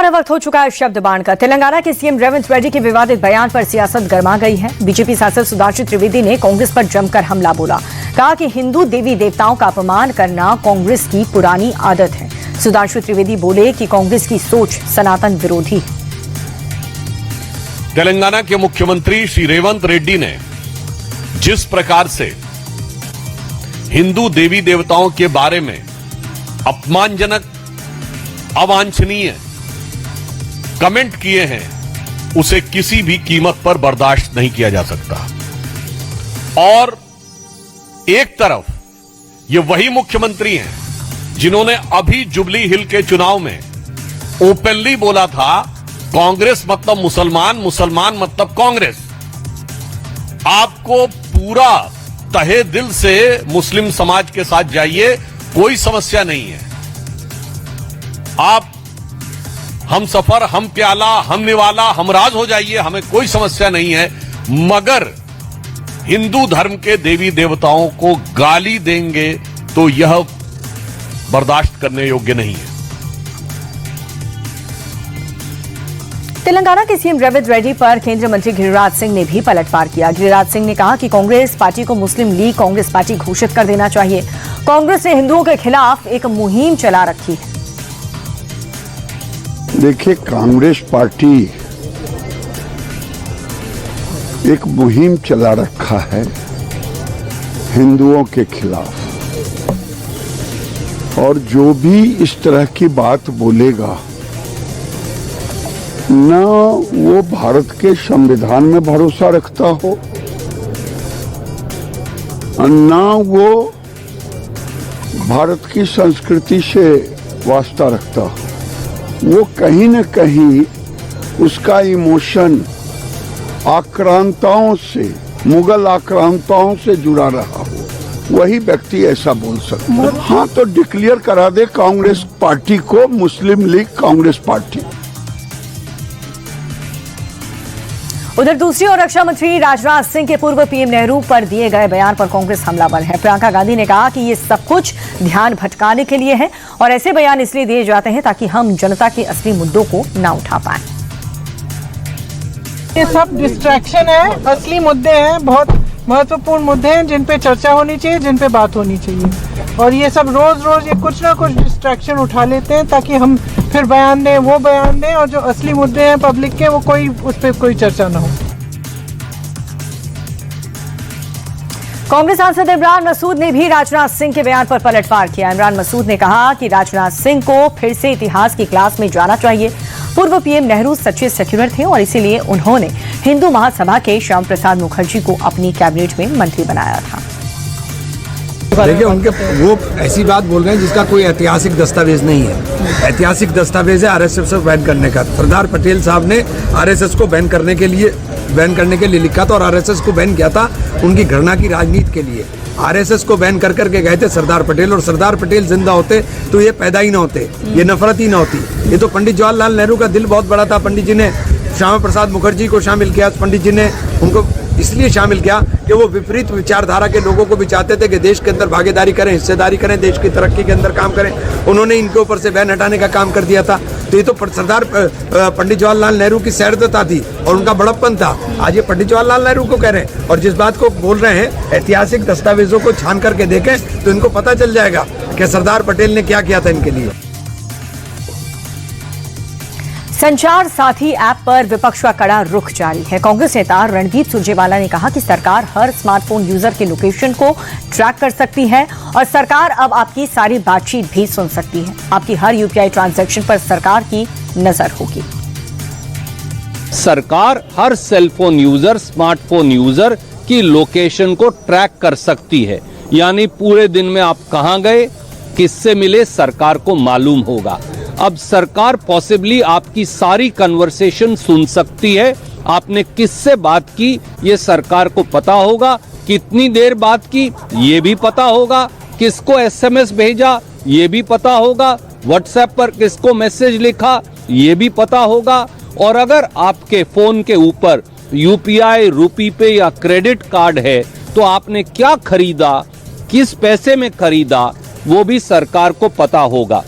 और अब वक्त हो चुका है शब्द बाण का। तेलंगाना के सीएम रेवंत रेड्डी के विवादित बयान पर सियासत गर्मा गई है। बीजेपी सांसद सुधांशु त्रिवेदी ने कांग्रेस पर जमकर हमला बोला। कहा कि हिंदू देवी देवताओं का अपमान करना कांग्रेस की पुरानी आदत है। सुधांशु त्रिवेदी बोले कि कांग्रेस की सोच सनातन विरोधी है। तेलंगाना के मुख्यमंत्री श्री रेवंत रेड्डी ने जिस प्रकार से हिंदू देवी देवताओं के बारे में अपमानजनक, अवांछनीय कमेंट किए हैं, उसे किसी भी कीमत पर बर्दाश्त नहीं किया जा सकता। और एक तरफ ये वही मुख्यमंत्री हैं जिन्होंने अभी जुबली हिल के चुनाव में ओपनली बोला था कांग्रेस मतलब मुसलमान, मुसलमान मतलब कांग्रेस। आपको पूरा तहे दिल से मुस्लिम समाज के साथ जाइए, कोई समस्या नहीं है। आप हम सफर, हम प्याला, हम निवाला, हम राज हो जाइए, हमें कोई समस्या नहीं है। मगर हिंदू धर्म के देवी देवताओं को गाली देंगे तो यह बर्दाश्त करने योग्य नहीं है। तेलंगाना के सीएम रेवंत रेड्डी पर केंद्रीय मंत्री गिरिराज सिंह ने भी पलटवार किया। गिरिराज सिंह ने कहा कि कांग्रेस पार्टी को मुस्लिम लीग कांग्रेस पार्टी घोषित कर देना चाहिए। कांग्रेस ने हिंदुओं के खिलाफ एक मुहिम चला रखी है। देखिए, कांग्रेस पार्टी एक मुहिम चला रखा है हिंदुओं के खिलाफ, और जो भी इस तरह की बात बोलेगा ना वो भारत के संविधान में भरोसा रखता हो, ना वो भारत की संस्कृति से वास्ता रखता हो। वो कहीं न कहीं उसका इमोशन आक्रांताओं से, मुगल आक्रांताओं से जुड़ा रहा हो, वही व्यक्ति ऐसा बोल सकता है। हाँ, तो डिक्लेयर करा दे कांग्रेस पार्टी को मुस्लिम लीग कांग्रेस पार्टी। उधर दूसरी ओर रक्षा मंत्री राजनाथ सिंह के पूर्व पीएम नेहरू पर दिए गए बयान पर कांग्रेस हमलावर है। प्रियंका गांधी ने कहा कि ये सब कुछ ध्यान भटकाने के लिए है और ऐसे बयान इसलिए दिए जाते हैं ताकि हम जनता के असली मुद्दों को ना उठा पाएं। ये सब डिस्ट्रैक्शन है, असली मुद्दे हैं, बहुत महत्वपूर्ण मुद्दे हैं जिन पे चर्चा होनी चाहिए, जिन पे बात होनी चाहिए। और ये सब रोज रोज ये कुछ ना कुछ डिस्ट्रैक्शन उठा लेते हैं ताकि हम फिर बयान दें, वो बयान दें, और जो असली मुद्दे हैं पब्लिक के, वो कोई उस पर कोई चर्चा ना हो। कांग्रेस सांसद इमरान मसूद ने भी राजनाथ सिंह के बयान पर पलटवार किया। इमरान मसूद ने कहा कि राजनाथ सिंह को फिर से इतिहास की क्लास में जाना चाहिए। पूर्व पीएम नेहरू सच्चे सेक्युलर थे और इसीलिए उन्होंने हिंदू महासभा के श्याम प्रसाद मुखर्जी को अपनी कैबिनेट में मंत्री बनाया था। देखिए, उनके वो ऐसी बात बोल रहे हैं जिसका कोई ऐतिहासिक दस्तावेज नहीं है। ऐतिहासिक दस्तावेज है आरएसएस को बैन करने का। सरदार पटेल साहब ने आरएसएस को बैन करने के लिए लिखा था और आरएसएस को बैन किया था उनकी घृणा की राजनीति के लिए। आरएसएस को बैन कर करके गए थे सरदार पटेल, और सरदार पटेल जिंदा होते तो ये पैदा ही ना होते, ये नफरत ही ना होती। ये तो पंडित जवाहरलाल नेहरू का दिल बहुत बड़ा था। पंडित जी ने श्यामा प्रसाद मुखर्जी को शामिल किया। पंडित जी ने उनको इसलिए शामिल किया कि वो विपरीत विचारधारा के लोगों को भी चाहते थे कि देश के अंदर भागीदारी करें, हिस्सेदारी करें, देश की तरक्की के अंदर काम करें। उन्होंने इनके ऊपर से बैन हटाने का काम कर दिया था। तो ये तो सरदार पंडित जवाहरलाल नेहरू की सैरदता थी और उनका बड़प्पन था। आज ये पंडित जवाहरलाल नेहरू को कह रहे हैं, और जिस बात को बोल रहे हैं ऐतिहासिक दस्तावेजों को छान करके देखें तो इनको पता चल जाएगा कि सरदार पटेल ने क्या किया था इनके लिए। संचार साथी ऐप पर विपक्ष का कड़ा रुख जारी है। कांग्रेस नेता रणदीप सुरजेवाला ने कहा कि सरकार हर स्मार्टफोन यूजर के लोकेशन को ट्रैक कर सकती है और सरकार अब आपकी सारी बातचीत भी सुन सकती है। आपकी हर यूपीआई ट्रांजैक्शन पर सरकार की नजर होगी। सरकार हर सेलफोन यूजर, स्मार्टफोन यूजर की लोकेशन को ट्रैक कर सकती है। यानी पूरे दिन में आप कहां गए, किससे मिले, सरकार को मालूम होगा। अब सरकार पॉसिबली आपकी सारी कन्वर्सेशन सुन सकती है। आपने किससे बात की ये सरकार को पता होगा, कितनी देर बात की ये भी पता होगा, किसको एसएमएस भेजा ये भी पता होगा, व्हाट्सएप पर किसको मैसेज लिखा ये भी पता होगा। और अगर आपके फोन के ऊपर यूपीआई, रूपी पे या क्रेडिट कार्ड है तो आपने क्या खरीदा, किस पैसे में खरीदा, वो भी सरकार को पता होगा।